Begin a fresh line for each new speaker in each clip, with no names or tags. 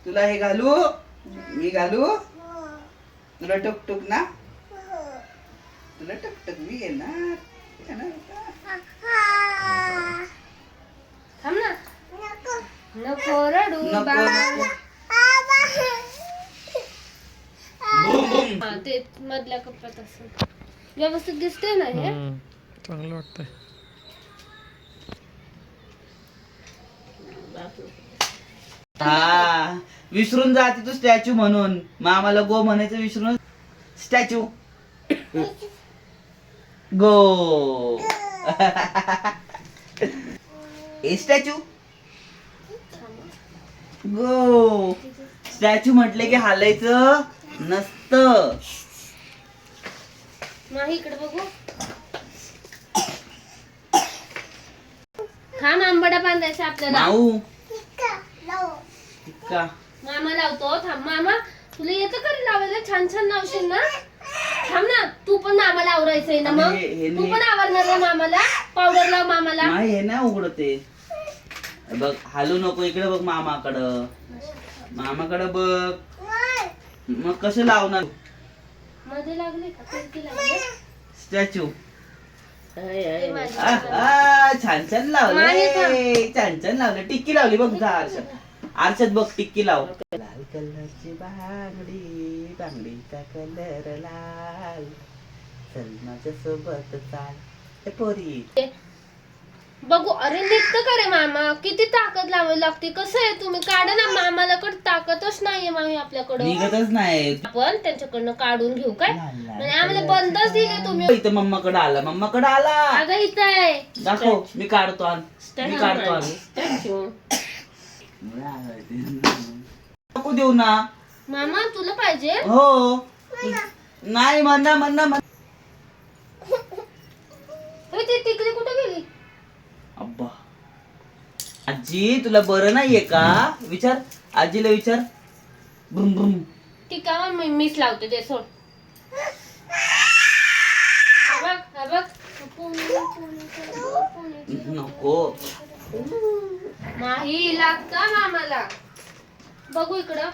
तुला हे घालू, मी घालू तुला टुकटुक ना, तुला टुकटुक मी येणार
थांब ना. नको रडू बाबा. हा ते मधल्या कप्प्यात असं व्यवस्थित दिसते ना हे.
चांगलं वाटतंय.
हा विसरून जाते तू स्टॅच्यू म्हणून, मग आम्हाला गो म्हणायचं विसरून स्टॅच्यू गो. ए स्टॅच्यू गो. स्टॅच्यू म्हटले की हालायचं नसतं.
नाही इकडे बघू. थांब आंबडा बांधायचा आपल्याला.
माऊ का
मामा लावतो. थांब मामा तुला येतं का रे लावायला? छान छान लावशील ना. थांब ना तू पण मामाला आवरायचंय ना. मग तू पण आवरणार ना मामाला. पावडर लाव मामाला.
नाही हे नाही उघडते बघ. हालू नको. इकडे बघ मामाकडं. मामाकडं बघ. मग कसं लावणार?
मध्ये लागले का? खिडकी लागली.
स्टॅच्यू
ते माझी
छान छान लावले. छान छान लावले. टिक्की लावली बघ. जा आरशात बघ. टिक्की लाव. लाल कलरची बांगडी, बांगडीचा कलर लाल, चल माझ्या सोबत चाल ए पोरी.
बघू. अरे निघतं का रे मामा? किती ताकद लावावी लागते. कसं आहे तुम्ही काढा ना. मामाला कडे ताकदच नाहीये मामी आपल्याकडं.
निघतच नाही.
आपण त्यांच्याकडनं काढून घेऊ काय? म्हणजे आम्हाला बंदच दिले तुम्ही.
इथं मम्माकडे आला. मम्माकडे आला.
अगं इथं आहे.
दाखव. मी काढतो आण. मी काढतो आण.
स्टॅच्यू.
नको देऊ ना
मामा तुला पाहिजे?
हो. नाही म्हणा म्हणा म्हणा.
ती तिकडे कुठे गेली?
अब्बा आजी तुला बरं नाहीये का? विचार आजीला विचार. ब्रुम ब्रुम.
ती का मीच लावते ते सोड. हा बघ.
नको.
नाही लागता मामाला. बघू इकडं.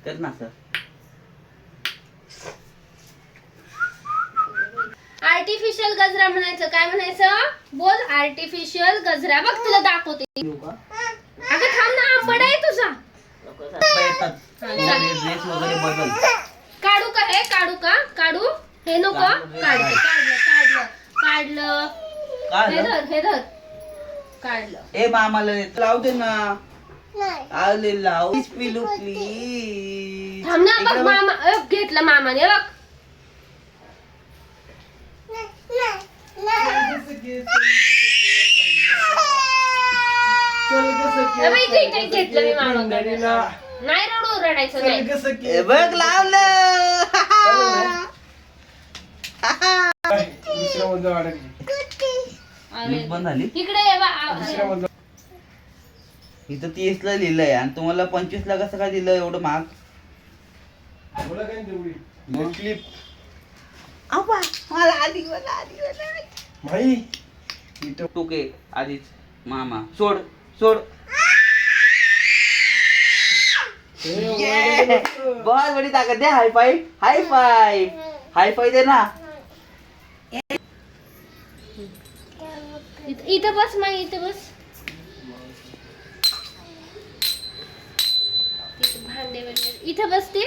कर ना सर.
आर्टिफिशियल गजरा म्हणायचं. काय म्हणायचं? बोल. आर्टिफिशियल गजरा. बघ तुला दाखवते. अगं थांब ना. आंबडा आहे तुझा.
ड्रेस वगैरे बदल.
काढू का हे? काढू का? काढू हे नको. काढलं हे धर. काढलं.
ए मामाला लावू दे ना. आले लाव पिलू प्लीज.
थांब ना. बघ मामा घेतलं मामाने. बघ घेतलं मी मामाकडे. नाही रडू. रडायचं नाही.
बघ लावलं. बंद झाली.
इकडे ये बा.
इथं 30 ला लिहिलंय आणि तुम्हाला 25 ला कसं काय दिलं एवढं महाग? क्लिप. मला आधी
भाई
टोके आधीच. मामा सोड सोड. बहुत बड़ी ताकत दे. हाय फाइव. हाय फाइव. हाय फाइव दे ना.
इथं बस. मग इथं बस. भांडे वगैरे इथं बसते.